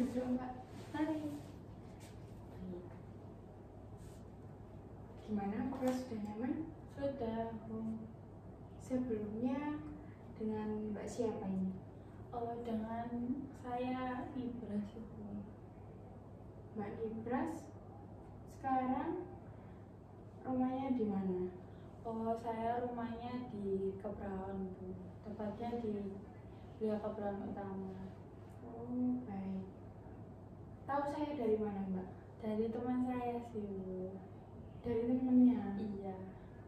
dulu Mbak. Mari. Gimana? Apakah sudah nyaman? Sudah, Bu. Sebelumnya dengan Mbak siapa ini? Oh, dengan saya Ibras, Bu. Mbak Ibras. Sekarang rumahnya di mana? Oh, saya rumahnya di Kebraun, Bu. Tepatnya di Wilayah Kebraun Utama. Oh, baik. Tahu saya dari mana, Mbak? Dari teman saya sih, Bu. Dari temennya. Iya.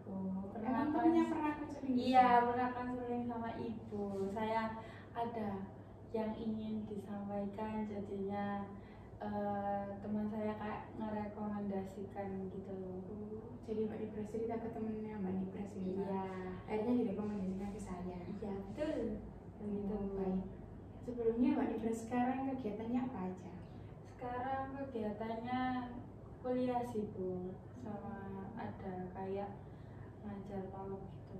Oh, Pernah emang temennya pernah konseling? Iya, pernah konseling sama ibu. Saya ada yang ingin disampaikan, jadinya teman saya kayak ngerekomendasikan gitu loh. Oh, jadi Mbak Ibras cerita ke temennya Mbak Ibras gitu. Iya. Akhirnya direkomendasikan ke saya. Iya, betul. Begitu, Oh, Bu. baik. Sebelumnya Mbak Ibras sekarang kegiatannya apa aja? Sekarang kegiatannya kuliah sih, Bu. Sama ada kayak ngajar PAUD gitu.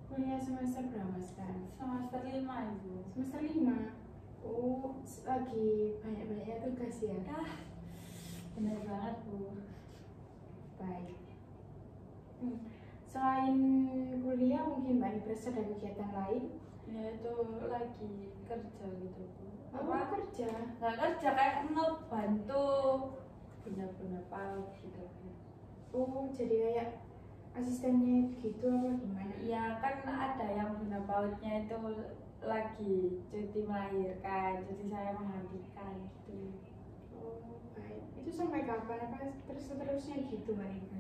Kuliah semester berapa sekarang? Semester 5, Ibu. Semester 5. Oh, lagi banyak-banyaknya tugas ya? Ah, benar banget, Bu. Baik. Selain kuliah mungkin Mbak Ibras ada kegiatan lain? Ya itu lagi kerja gitu, Bu. Apa kerja? Nggak kerja, kayak ngebantu punya PAUD gitu. Oh, jadi kayak asistennya gitu apa gimana? Iya, kan ada yang punya PAUD-nya itu lagi cuti melahirkan, jadi saya menggantikan gitu. Oh, baik. Itu sampai kapan? Apa terus-terusnya gitu Mbak Ibras?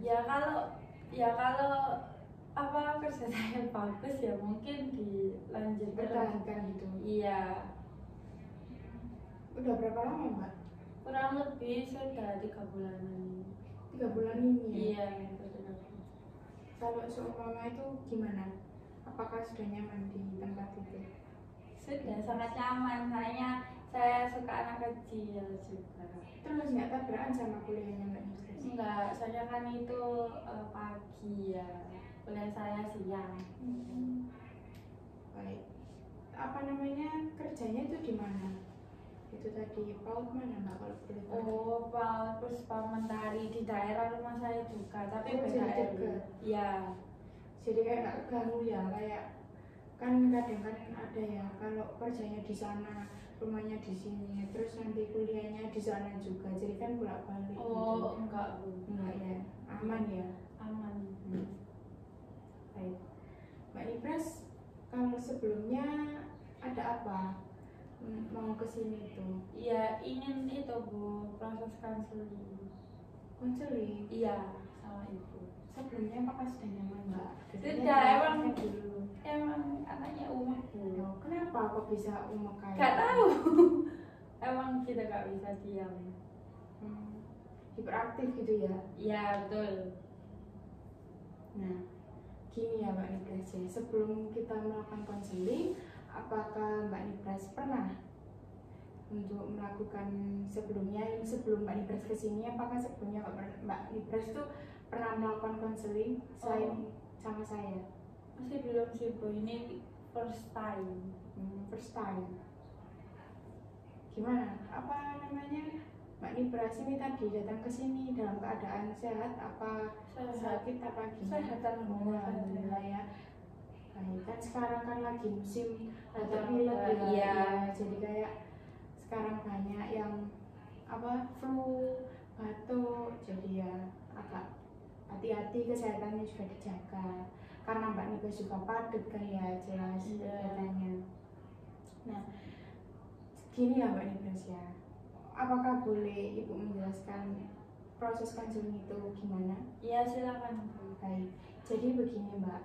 Ya kalau apa kerja saya bagus ya mungkin dilanjut terus. Bertahankan gitu. Iya, Udah berapa lama Mbak? kurang lebih sudah 3 bulanan. 3 bulan ini ya? Iya, betul. Kalau seumpama itu gimana? Apakah sudah nyaman di tempat itu? Sudah sangat nyaman, saya suka anak kecil juga. Terus nggak tabrakan sama kuliahnya Mbak Ibras? Enggak, soalnya kan itu pagi ya, kuliah saya siang. Baik. Apa namanya, kerjanya itu di mana? Itu tadi PAUD mana Mbak kalau boleh tahu? Oh, PAUD Puspa Mentari di daerah rumah saya juga, tapi Oh, beda jadi RW. dekat. Iya. Jadi kayak nggak keganggu ya, kayak kan kadang kan ada ya kalau kerjanya di sana, rumahnya di sini, terus nanti kuliahnya di sana juga, jadi kan bolak-balik. Oh, gitu. enggak, Bu. Enggak ya, aman ya. Aman. Baik. Mbak Ibras, kalau sebelumnya ada apa? Mau ke sini tuh? Iya, ingin itu, Bu, proses konseling. Konseling. Iya, sama ibu. Sebelumnya apakah sudah nyaman Mbak? Sudah, emang dulu. Emang anaknya umek, Bu. Oh, kenapa kok bisa umek kayak? Gak tahu. Emang kita gak bisa diam. Hiperaktif gitu ya? Iya, betul. Nah, gini ya Mbak Nibras ya, sebelum kita melakukan konseling, apakah Mbak Nibras pernah untuk melakukan sebelumnya, sebelum Mbak Nibras kesini, apakah sebelumnya Mbak Nibras itu pernah melakukan konseling selain sama saya? Masih belum sih, Bu. Ini first time. First time. Gimana? Apa namanya? Mbak Nibras ini tadi datang ke sini dalam keadaan sehat apa sakit apa gimana? Sehat, alhamdulillah ya. Baik, kan sekarang kan lagi musim batuk Iya. pilek ya. Jadi kayak sekarang banyak yang apa flu, batuk, jadi ya agak hati-hati, kesehatannya juga dijaga. Karena Mbak Nibras juga padat kan ya, jelas kegiatannya. Nah, gini ya Mbak Nibras ya. Apakah boleh Ibu menjelaskan proses konseling itu gimana? Iya, silakan, Bu. Baik, jadi begini Mbak,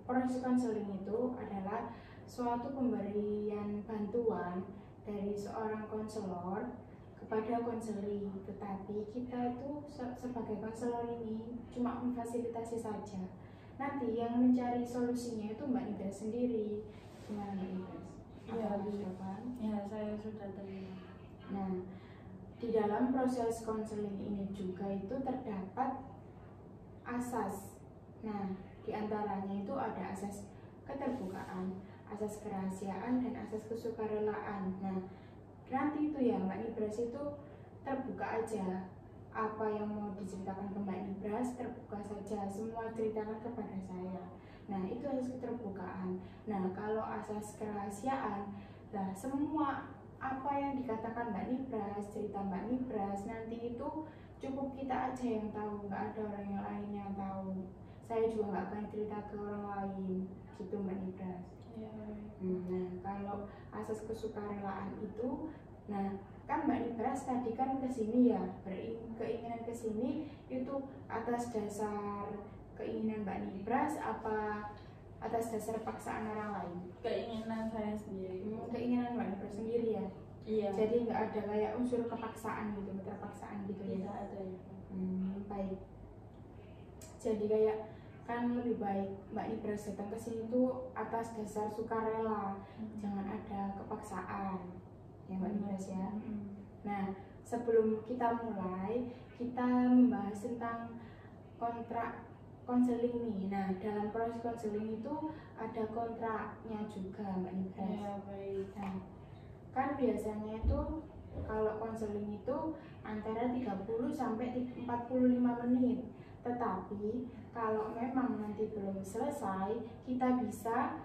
proses konseling itu adalah suatu pemberian bantuan dari seorang konselor kepada konseli, tetapi kita itu sebagai konselor ini cuma memfasilitasi saja. Nanti yang mencari solusinya itu Mbak Nibras sendiri. Gimana Mbak Nibras? Iya, Sudah paham? Ya, saya sudah terima. Nah, di dalam proses konseling ini juga itu terdapat asas. Nah, diantaranya itu ada asas keterbukaan, asas kerahasiaan, dan asas kesukarelaan. Nah, nanti itu ya Mbak Nibras itu terbuka aja, apa yang mau diceritakan ke Mbak Nibras terbuka saja, semua ceritakan kepada saya. Nah itu harus keterbukaan. Nah kalau asas kerahasiaan, nah semua apa yang dikatakan Mbak Nibras, cerita Mbak Nibras nanti itu cukup kita aja yang tahu, nggak ada orang yang lain yang tahu. Saya juga nggak akan cerita ke orang lain, gitu Mbak Nibras. Ya. Nah kalau asas kesukarelaan itu, nah kan Mbak Nibras tadi kan kesini ya, keinginan kesini itu atas dasar keinginan Mbak Nibras apa atas dasar paksaan orang lain? Keinginan saya sendiri. Keinginan Mbak Nibras sendiri ya. Iya. Jadi nggak ada kayak unsur kepaksaan gitu, keterpaksaan gitu ya. Tidak ada ya. Baik. Jadi kayak kan lebih baik Mbak Nibras datang ke sini tuh atas dasar sukarela, jangan ada kepaksaan ya Mbak Nibras ya. Nah sebelum kita mulai, kita membahas tentang kontrak konseling nih. Nah dalam proses konseling itu ada kontraknya juga Mbak Nibras. Ya, baik. Nah, kan biasanya itu kalau konseling itu antara 30 sampai 45 menit. Tetapi kalau memang nanti belum selesai, kita bisa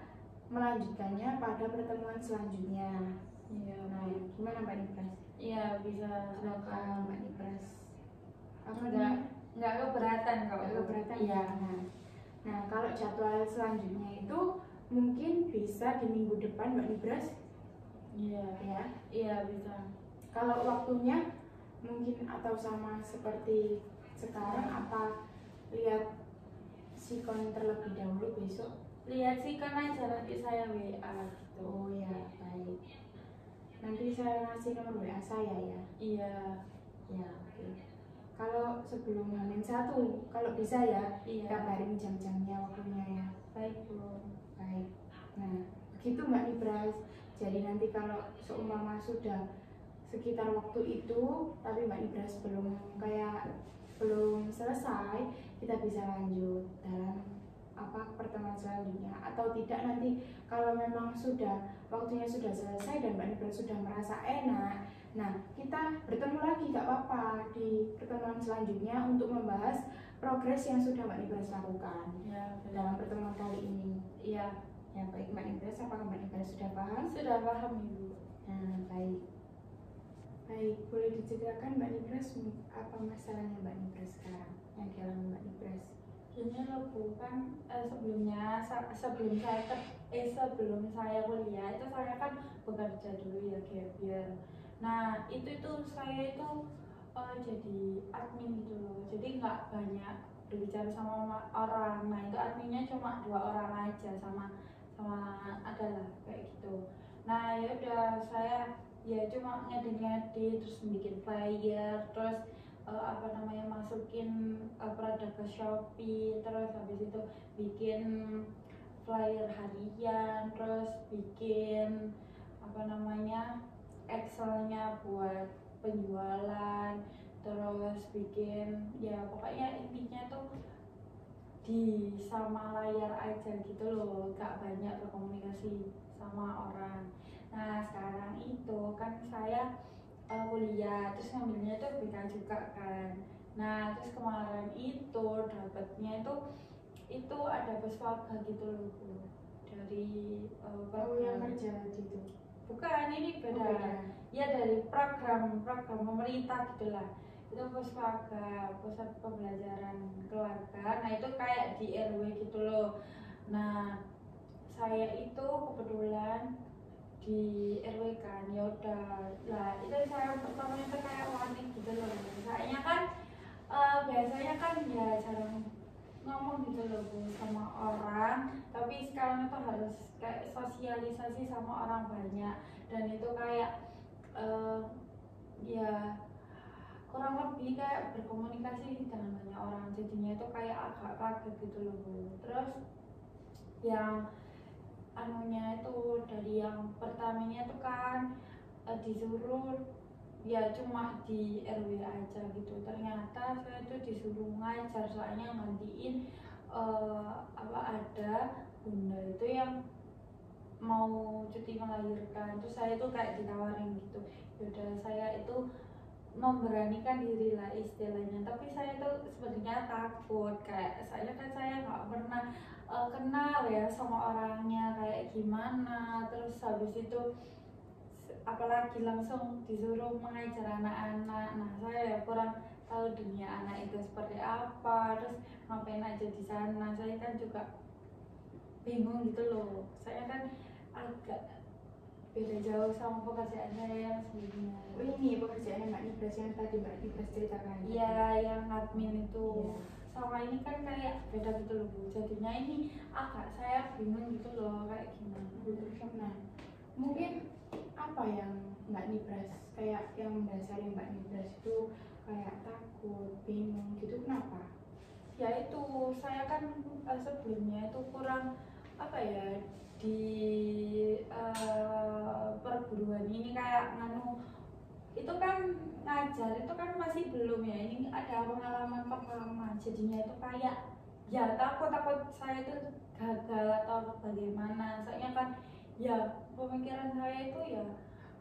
melanjutkannya pada pertemuan selanjutnya. Iya. Nah, gimana Mbak Nibras? Iya, bisa. Silakan Mbak Nibras. Nggak keberatan kok. Nggak keberatan Iya. ya. Nah, kalau jadwal selanjutnya itu mungkin bisa di minggu depan Mbak Nibras. Iya. Ya. Iya, bisa. Kalau waktunya mungkin atau sama seperti sekarang apa lihat sikon terlebih dahulu besok? Lihat sih kan aja nanti saya WA gitu. Oh ya, baik. Nanti saya ngasih nomor WA saya ya. Iya. Ya, oke. Kalau sebelum H-1, kalau bisa ya, Iya. kabarin jam-jamnya, waktunya ya. Baik, Bu. Baik. Nah, begitu Mbak Nibras. Jadi nanti kalau seumpama sudah sekitar waktu itu, tapi Mbak Nibras belum selesai, kita bisa lanjut dalam pertemuan selanjutnya. Atau tidak nanti kalau memang sudah waktunya sudah selesai dan Mbak Nibras sudah merasa enak, nah kita bertemu lagi gak apa-apa di pertemuan selanjutnya untuk membahas progres yang sudah Mbak Nibras lakukan Ya, dalam pertemuan kali ini. Iya. Ya baik Mbak Nibras, apakah Mbak Nibras sudah paham? Sudah paham, Ibu. Nah baik. Baik, boleh diceritakan Mbak Nibras apa masalahnya Mbak Nibras sekarang yang dialami Mbak Nibras? Ini loh Bu, kan sebelum saya kuliah itu saya kan bekerja dulu ya, gap year. Nah itu saya itu jadi admin gitu loh, jadi nggak banyak berbicara sama orang. Nah itu adminnya cuma 2 orang aja, sama adalah kayak gitu. Nah ya udah, saya ya cuma ngedit terus bikin flyer, terus masukin produk ke Shopee, terus habis itu bikin flyer harian, terus bikin Excelnya buat penjualan, terus bikin ya pokoknya intinya tuh di sama layar aja gitu loh, gak banyak berkomunikasi sama orang. Nah sekarang itu kan saya kuliah, terus ngambilnya itu BK juga kan. Nah terus kemarin itu dapatnya itu ada Puspaga gitu loh Bu, dari yang kerja gitu? Bukan, ini beda. Ya dari program pemerintah gitulah. Itu Puspaga, Pusat Pembelajaran Keluarga. Nah itu kayak di RW gitu loh. Nah saya itu kebetulan di RW kan, ya udah lah itu saya pertamanya tuh kayak panik gitu loh. Kayaknya kan biasanya kan ya jarang ngomong gitu loh Bu sama orang, tapi sekarang itu harus kayak sosialisasi sama orang banyak, dan itu kayak ya kurang lebih kayak berkomunikasi dengan banyak orang, jadinya itu kayak agak kaget gitu loh Bu. Terus yang anunya itu dari yang pertamanya itu kan disuruh ya cuma di RW aja gitu, ternyata saya itu disuruh ngajar, soalnya gantiin ada bunda itu yang mau cuti melahirkan, terus saya tuh kayak ditawarin gitu, yaudah saya itu memberanikan diri lah istilahnya, tapi saya tuh sebenarnya takut, kayak saya nggak pernah kenal ya sama orangnya kayak gimana, terus habis itu apalagi langsung disuruh mengajar anak-anak. Nah saya ya kurang tahu dunia anak itu seperti apa, terus ngapain aja di sana, saya kan juga bingung gitu loh. Saya kan agak beda jauh sama pekerjaan saya yang sebelumnya. Oh, ini pekerjaannya Mbak Nibras yang tadi Mbak Nibras ceritakan. Iya, yang admin itu. Iya. Sama ini kan kayak beda gitu loh Bu. Jadinya ini agak saya bingung gitu loh kayak gimana. Nah, mungkin apa yang Mbak Nibras kayak yang mendasari Mbak Nibras itu kayak takut, bingung gitu, kenapa? Ya itu saya kan sebelumnya itu kurang apa ya di perguruan ini kayak nganu itu kan ngajar itu kan masih belum ya, ini ada pengalaman pertama, jadinya itu kayak ya takut saya itu gagal atau bagaimana, soalnya kan ya pemikiran saya itu ya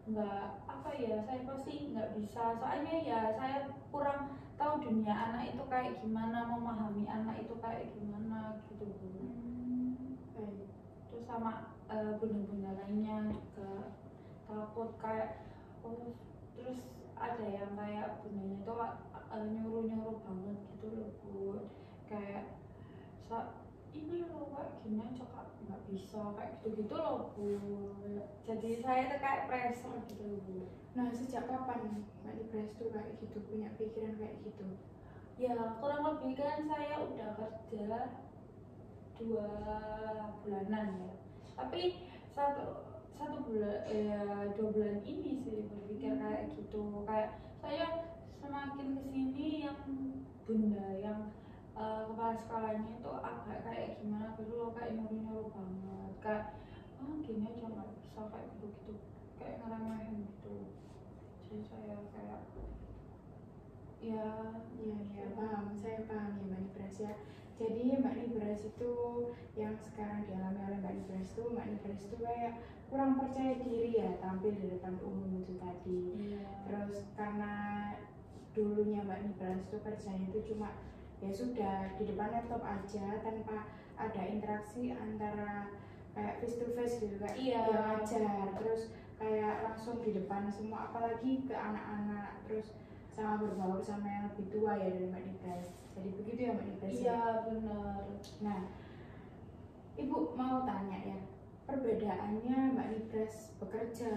nggak apa ya, saya pasti nggak bisa, soalnya ya saya kurang tahu dunia anak itu kayak gimana, memahami anak itu kayak gimana gitu Bu. Baik. Terus sama bunda-bunda lainnya juga takut kayak oh, terus ada yang kayak bundanya itu nyuruh-nyuruh banget gitu loh Bu, kayak ini loh Kak gini aja Kak, nggak bisa kayak gitu-gitu loh Bu. Jadi saya tuh kayak pressure gitu loh Bu. Nah, sejak kapan Mbak Nibras tuh kayak gitu, punya pikiran kayak gitu? Ya kurang lebih kan saya udah kerja 2 bulanan ya, tapi satu bulan 2 bulan ini sih berpikir kayak gitu, kayak saya semakin kesini yang bunda yang kepala sekolahnya itu agak kayak gimana gitu loh, kayak nyuruh-nyuruh banget, kayak gini aja nggak bisa kayak gitu-gitu, kayak ngeremehin gitu. Jadi saya kayak ya Iya, paham, saya paham ya Mbak Nibras ya. Jadi Mbak Nibras itu yang sekarang dialami oleh Mbak Nibras itu kayak kurang percaya diri ya, tampil di depan umum itu tadi. Terus karena dulunya Mbak Nibras itu kerjanya itu cuma ya sudah di depan laptop aja tanpa ada interaksi antara kayak face to face gitu, kayak yang ngajar, terus kayak langsung di depan semua, apalagi ke anak-anak, terus sama berbaur sama yang lebih tua ya dari Mbak Nibras. Jadi begitu ya Mbak Nibras? Iya benar. Nah, Ibu mau tanya ya, perbedaannya Mbak Nibras bekerja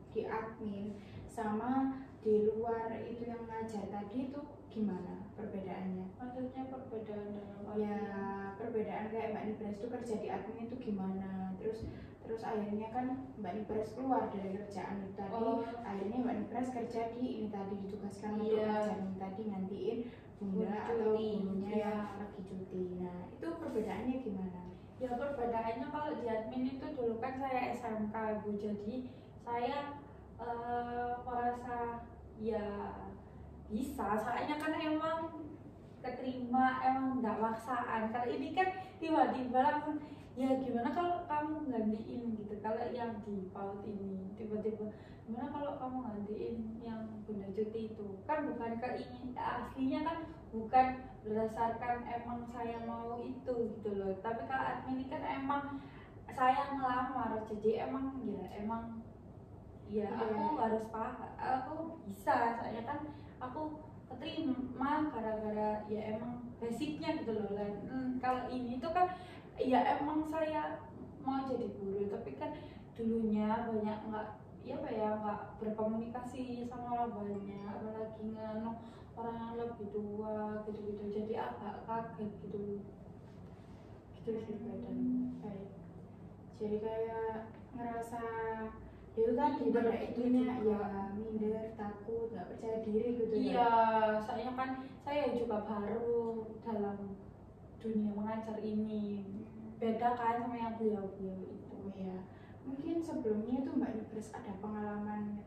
di admin sama di luar itu yang ngajar tadi itu gimana perbedaannya? Maksudnya perbedaan dalam Ya, perbedaan kayak Mbak Nibras itu kerja di admin itu gimana? Terus akhirnya kan Mbak Nibras keluar dari kerjaan itu tadi, akhirnya Mbak Nibras kerja di ini tadi, ditugaskan untuk ngajar ini tadi, ngantiin bunda atau gurunya yang lagi cuti. Nah, itu perbedaannya gimana? Ya perbedaannya kalau di admin itu dulu kan saya SMK Bu, jadi saya merasa ya bisa, soalnya kan emang keterima, emang nggak maksaan. Kalau ini kan tiba-tiba langsung ya gimana kalau kamu gantiin gitu, kalau yang di PAUD ini tiba-tiba gimana kalau kamu gantiin yang bunda cuti itu, kan bukan keingin aslinya kan bukan berdasarkan emang saya mau itu gitu loh, tapi kalau admin ini kan emang saya ngelamar, jadi emang ya aku harus paham, aku bisa, soalnya kan aku keterima gara-gara ya emang basicnya gitu loh. Kalau ini tuh kan ya emang saya mau jadi guru, tapi kan dulunya banyak nggak berkomunikasi sama orang banyak, apalagi nganu orang yang lebih tua gitu-gitu, jadi agak kaget gitu sih bedanya. Baik. Jadi kayak ngerasa itu tadi itunya ya minder, takut, nggak percaya diri gitu ya. Iya, soalnya kan saya juga baru dalam dunia mengajar ini, beda kan sama yang beliau-beliau itu. Oh ya, mungkin sebelumnya itu Mbak Nibras ada pengalaman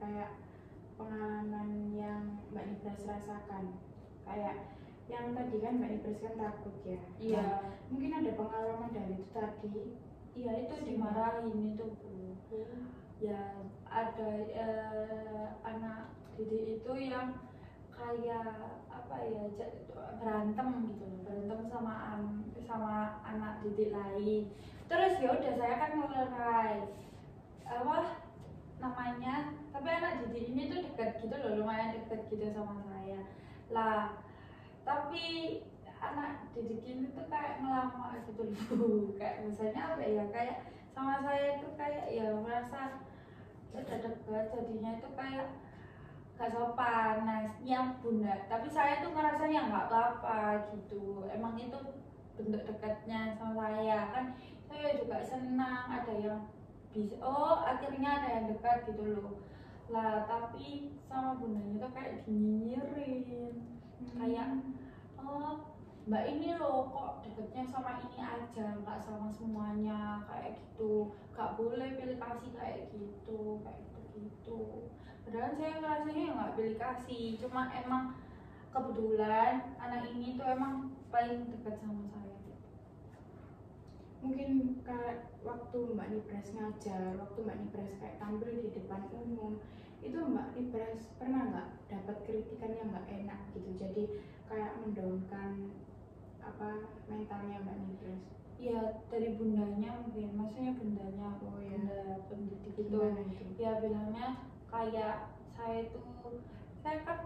yang Mbak Nibras rasakan, kayak yang tadi kan Mbak Nibras kan takut ya. Iya. Nah, mungkin ada pengalaman dari itu tadi. Iya, itu dimarahin itu Bu. Ya ada anak didik itu yang kayak apa ya, berantem gitu loh, berantem sama anak didik lain. Terus ya udah saya kan ngelerai apa namanya, tapi anak didik ini tuh dekat gitu loh, lumayan dekat gitu sama saya lah. Tapi anak didik ini tuh kayak ngelama gitu loh kayak misalnya apa ya, kayak sama saya itu kayak ya merasa udah dekat jadinya itu kayak gak sopan. Nah yang bunda, tapi saya tuh ngerasanya nggak apa-apa gitu, emang itu bentuk dekatnya sama saya kan. Saya juga senang ada yang bisa, oh akhirnya ada yang dekat gitu loh lah. Tapi sama bundanya tuh kayak dinyinyirin, kayak oh mbak ini loh kok deketnya sama ini aja nggak sama semuanya kayak gitu, nggak boleh pilih kasih kayak gitu kayak gitu. Padahal saya ngerasanya ya nggak pilih kasih, cuma emang kebetulan anak ini tuh emang paling dekat sama saya. Mungkin kayak waktu Mbak Nibras ngajar, waktu Mbak Nibras kayak tampil di depan umum, itu Mbak Nibras pernah nggak dapat kritikan yang nggak enak gitu, jadi kayak mendownkan apa mentalnya Mbak Nibras? Ya dari bundanya mungkin, maksudnya bundanya, Oh ya, bunda pendidik itu gimana itu? ya bilangnya kayak saya kan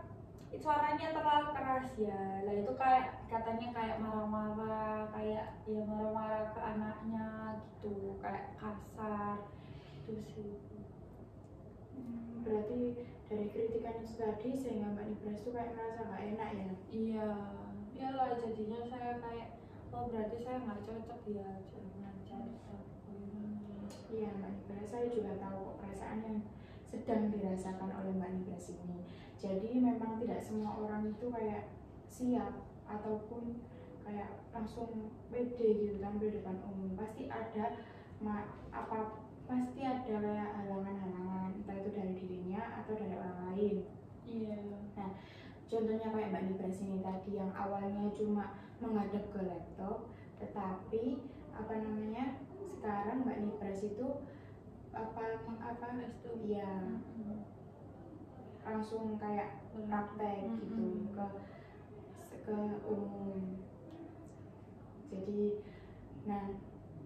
suaranya terlalu keras ya lah, itu kayak katanya kayak marah-marah, kayak ya marah-marah ke anaknya gitu, kayak kasar itu sih. Berarti dari kritikan itu tadi sehingga Mbak Nibras tuh kayak merasa nggak enak ya? Iya, iyalah jadinya saya kayak oh berarti saya nggak cocok ya jangan cari tahu. Iya Mbak Nibras, saya juga tahu kok perasaan yang sedang dirasakan oleh Mbak Nibras ini. Jadi memang tidak semua orang itu kayak siap ataupun kayak langsung pede gitu tampil depan umum. Pasti ada pasti ada kayak halangan-halangan, entah itu dari dirinya atau dari orang lain. Iya. Nah, contohnya kayak Mbak Nibras ini tadi yang awalnya cuma menghadap ke laptop, tetapi apa namanya, sekarang Mbak Nibras itu ya langsung kayak praktek gitu ke umum. Jadi nah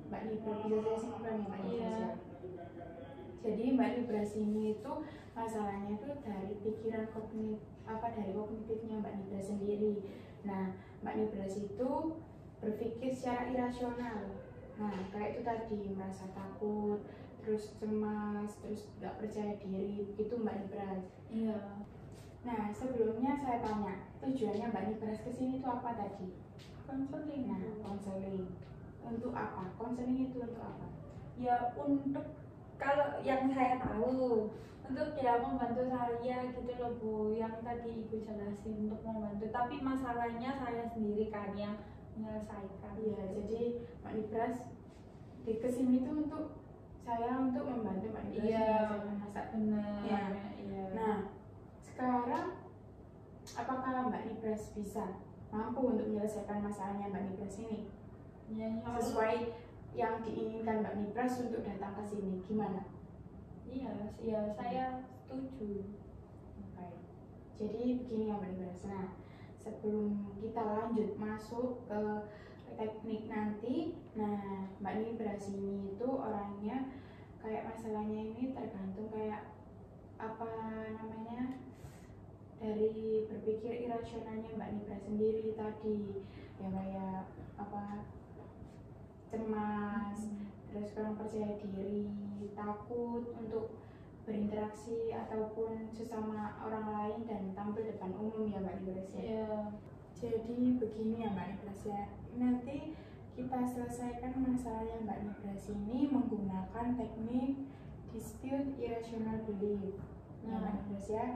Mbak Nibras bisa saya simpulkan ya Mbak Nibras ya. Jadi Mbak Nibras ini itu masalahnya itu dari pikiran dari kognitifnya Mbak Nibras sendiri. Nah Mbak Nibras itu berpikir secara irasional. Nah kayak itu tadi, merasa takut, terus cemas, terus nggak percaya diri, itu Mbak Nibras. Iya. Nah sebelumnya saya tanya tujuannya Mbak Nibras kesini itu apa tadi? Konseling. Nah konseling untuk apa? Konseling itu untuk apa? Ya untuk, kalau yang saya tahu untuk ya membantu saya gitu loh Bu, yang tadi Ibu jelasin untuk membantu, tapi masalahnya saya sendiri kan yang menyelesaikan. Iya, jadi Mbak Nibras di kesini itu untuk membantu Mbak Nibras menyelesaikan masalah. Benar. Ya. Iya. Nah sekarang apakah Mbak Nibras bisa mampu untuk menyelesaikan masalahnya Mbak Nibras ini Ya, sesuai yang diinginkan Mbak Nibras untuk datang ke sini, gimana? Iya, saya setuju. Baik. Jadi begini ya Mbak Nibras. Nah, sebelum kita lanjut masuk ke teknik nanti, nah Mbak Nibras ini itu orangnya kayak masalahnya ini tergantung kayak apa namanya, dari berpikir irasionalnya Mbak Nibras sendiri tadi ya, kayak apa, cemas, terus kurang percaya diri, takut untuk berinteraksi ataupun sesama orang lain dan tampil depan umum ya Mbak Nibras ya. Iya. Jadi begini ya Mbak Nibras ya, nanti kita selesaikan masalahnya Mbak Nibras ini menggunakan teknik dispute irrational belief ya Mbak Nibras ya.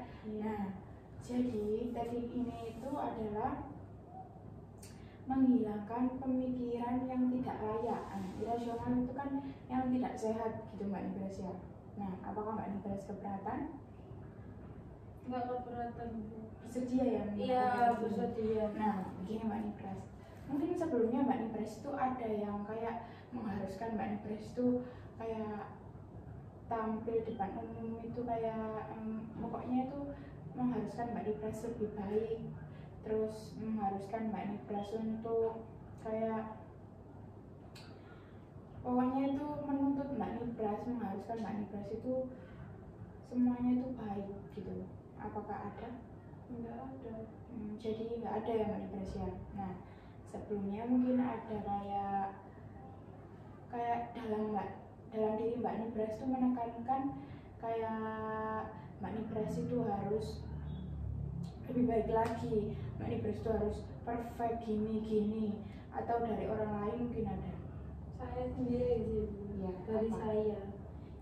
Nah jadi teknik ini itu adalah menghilangkan pemikiran yang tidak layak. Irasional itu kan yang tidak sehat gitu Mbak Nibras ya. Nah apakah Mbak Nibras keberatan? Nggak keberatan Bu. Bersedia ya? Iya, bersedia. Nah begini Mbak Nibras, mungkin sebelumnya Mbak Nibras itu ada yang kayak mengharuskan Mbak Nibras itu kayak tampil depan umum itu kayak pokoknya itu mengharuskan Mbak Nipras lebih baik, terus mengharuskan Mbak Nipras untuk kayak pokoknya itu menuntut Mbak Nipras, mengharuskan Mbak Nipras itu semuanya itu baik gitu. Apakah ada? Enggak ada. Jadi nggak ada ya Mbak Nipras ya. Nah sebelumnya mungkin ada kayak dalam diri Mbak Nipras itu menekankan kayak Mbak Nipras itu harus lebih baik lagi, Mbak Nipras itu harus perfect gini atau dari orang lain mungkin ada. Saya sendiri sih Bu. Ya, Dari apa? saya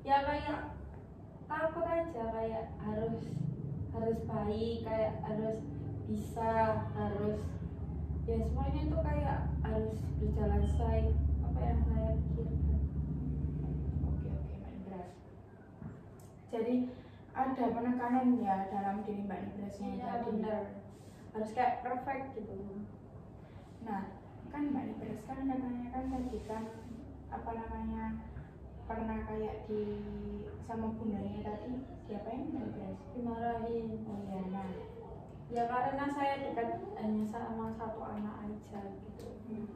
ya kayak takut aja, kayak harus baik, kayak harus bisa, harus ya semuanya itu kayak harus berjalan sesuai apa yang saya pikirkan. Oke Mbak Nipras. Jadi ada penekanan ya dalam diri Mbak Niprasnya Iya tadi. benar, harus kayak perfect gitu. Nah kan Mbak Nipras kan katanya kan tadi kan apa namanya pernah kayak sama bundanya tadi diapain Mbak Nipras? Dimarahin. Oh ya, nah Ya karena saya dekat hanya sama satu anak aja gitu.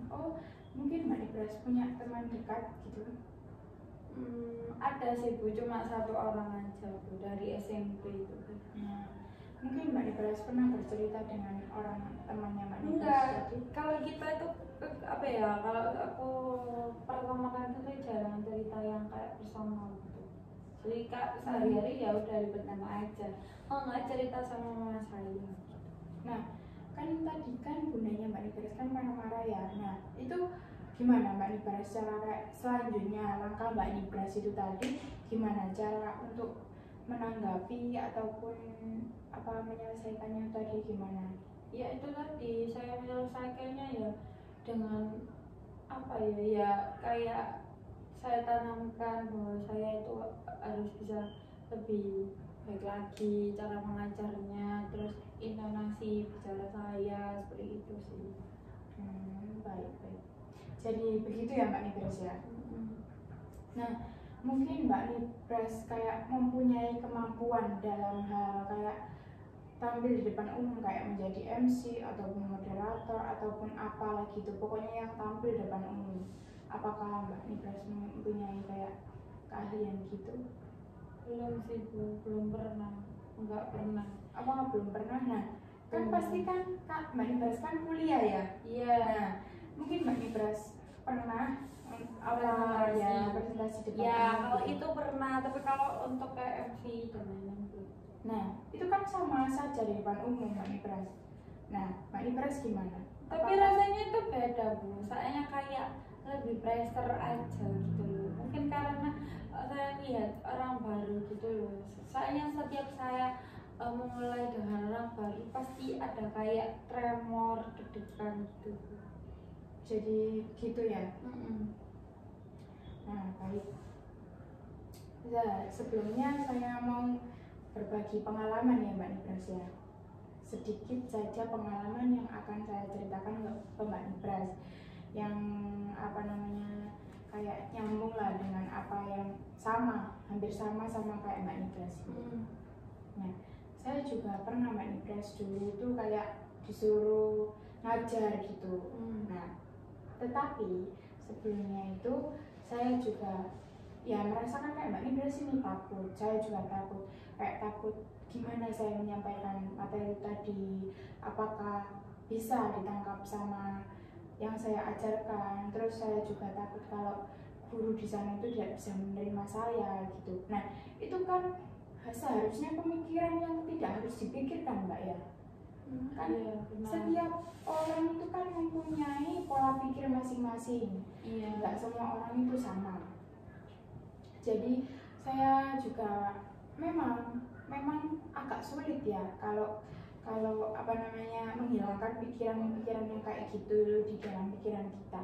oh mungkin Mbak Nipras punya teman dekat gitu. Ada sih Bu, cuma satu orang aja Bu, dari SMP itu. Nah, mungkin Mbak Nipras pernah bercerita dengan orang temannya Mbak Nipras Enggak, tadi. kalau kita itu apa ya, kalau aku pertama kali itu jarang cerita yang kayak personal gitu. Jadi kak sehari-hari ya udah ribet nama aja. Oh nggak cerita sama mama saya. Nah, kan tadi kan bundanya Mbak Nipras kan marah-marah ya. Nah, itu gimana Mbak Nipras cara kayak selanjutnya langkah Mbak Nipras itu tadi gimana cara untuk menanggapi ataupun apa menyelesaikannya tadi gimana? Ya itu tadi saya menyelesaikannya ya dengan apa ya kayak saya tanamkan bahwa saya itu harus bisa lebih baik lagi cara mengajarnya, terus intonasi bicara saya seperti itu sih. Baik. Jadi begitu ya Mbak Nipras ya. Nah, mungkin Mbak Nipras kayak mempunyai kemampuan dalam hal kayak tampil di depan umum kayak menjadi MC ataupun moderator ataupun apa lagi itu pokoknya yang tampil di depan umum. Apakah Mbak Nipras mempunyai kayak keahlian gitu? Belum sih Bu, belum pernah, enggak pernah. Apa belum pernah? Nah, kan pasti kan Kak Mbak Nipras kan kuliah ya. Iya. Nah, mungkin Mbak Nipras pernah apa ya presentasi depan Ya umum kalau gitu. itu pernah, tapi kalau untuk kayak MC dan lain-lain belum. Nah, itu kan sama saja di depan umum Mbak Nipras. Nah, Mbak Nipras gimana? Tapi rasanya itu beda Bu, soalnya kayak lebih pressure aja gitu loh. Mungkin karena saya lihat orang baru gitu loh. Soalnya setiap saya memulai dengan orang baru pasti ada kayak tremor, deg-degan gitu. Jadi gitu ya. Nah, baik. Nah, sebelumnya saya mau berbagi pengalaman ya Mbak Nipras ya. Sedikit saja pengalaman yang akan saya ceritakan ke Mbak Nipras yang apa namanya kayak nyambung lah dengan apa yang hampir sama kayak Mbak Nipras. Nah, saya juga pernah Mbak Nipras dulu itu kayak disuruh ngajar gitu. Nah, tetapi sebelumnya itu saya juga ya merasakan kayak Mbak Nipras ini takut. Saya juga takut, kayak takut gimana saya menyampaikan materi tadi, apakah bisa ditangkap sama yang saya ajarkan. Terus saya juga takut kalau guru di sana itu tidak bisa menerima saya gitu. Nah, itu kan seharusnya pemikiran yang tidak harus dipikirkan Mbak ya. Kan Iya, setiap orang itu kan mempunyai pola pikir masing-masing. Iya. Nggak semua orang itu sama. Jadi saya juga memang agak sulit ya kalau apa namanya menghilangkan pikiran-pikiran yang kayak gitu di dalam pikiran kita.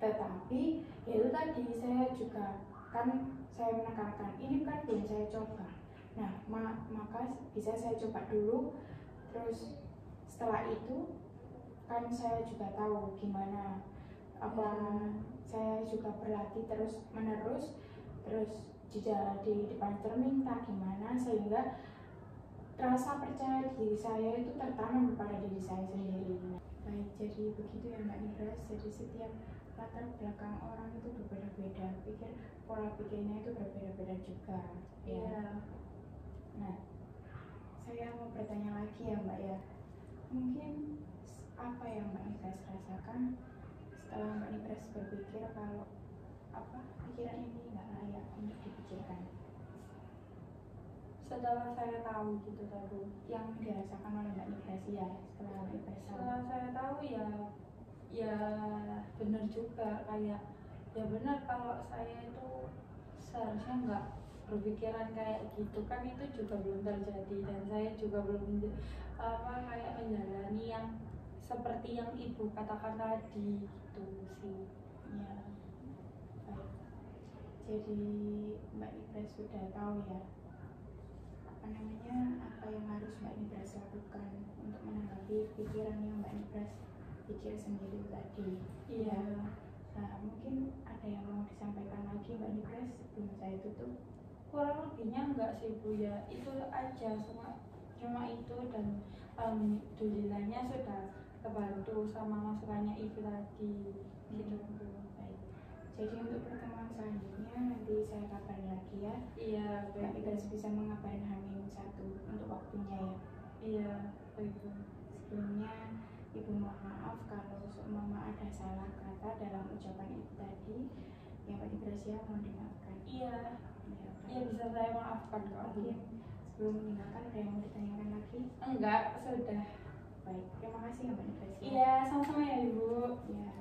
Tetapi ya itu tadi saya juga kan saya menekankan ini kan belum saya coba. Nah, maka bisa saya coba dulu. Terus setelah itu kan saya juga tahu gimana apa saya juga berlatih terus menerus. Terus di depan cermin tak gimana, sehingga rasa percaya diri saya itu tertanam pada diri saya sendiri. Baik, jadi begitu ya Mbak Nibras. Jadi setiap latar belakang orang itu berbeda-beda, pola pikirnya itu berbeda-beda juga. Iya. Nah, saya mau bertanya lagi ya Mbak ya. Mungkin apa yang Mbak Nibras rasakan setelah Mbak Nibras berpikir kalau pikiran ini nggak layak untuk dipikirkan? Setelah saya tahu gitu tadi, Yang dirasakan oleh Mbak Nibras ya, setelah Mbak Nibras tahu. setelah saya tahu ya benar juga, kayak ya benar kalau saya itu seharusnya nggak berpikiran kayak gitu, kan itu juga belum terjadi dan saya juga belum kayak menjalani yang seperti yang ibu katakan tadi gitu sih. Ya, baik. Jadi Mbak Nibras sudah tahu ya apa yang harus Mbak Nibras lakukan untuk menanggapi pikiran yang Mbak Nibras pikir sendiri tadi. Iya. Nah, mungkin ada yang mau disampaikan lagi Mbak Nibras sebelum saya tutup? Kurang lebihnya enggak sih Bu, ya itu aja, cuma itu, dan alhamdulillahnya sudah kebantu sama masukannya ibu tadi gitu Bu. Baik. Jadi untuk pertemuan selanjutnya nanti saya kabarin lagi ya. Iya, Mbak baik. Nibras bisa mengabarin H-1 untuk waktunya ya. Iya, baik Bu. Sebelumnya Ibu mohon maaf kalau seumpama ada salah kata dalam ucapan Ibu tadi. Yang Mbak Nibras ya mohon dimaafkan. Iya, Ya, iya bisa saya maafkan kok Bu. mungkin sebelum meninggalkan ada yang mau ditanyakan lagi? Enggak, sudah. Baik, terima kasih ya Mbak Nibras ya. Iya, sama-sama ya Ibu. Ya.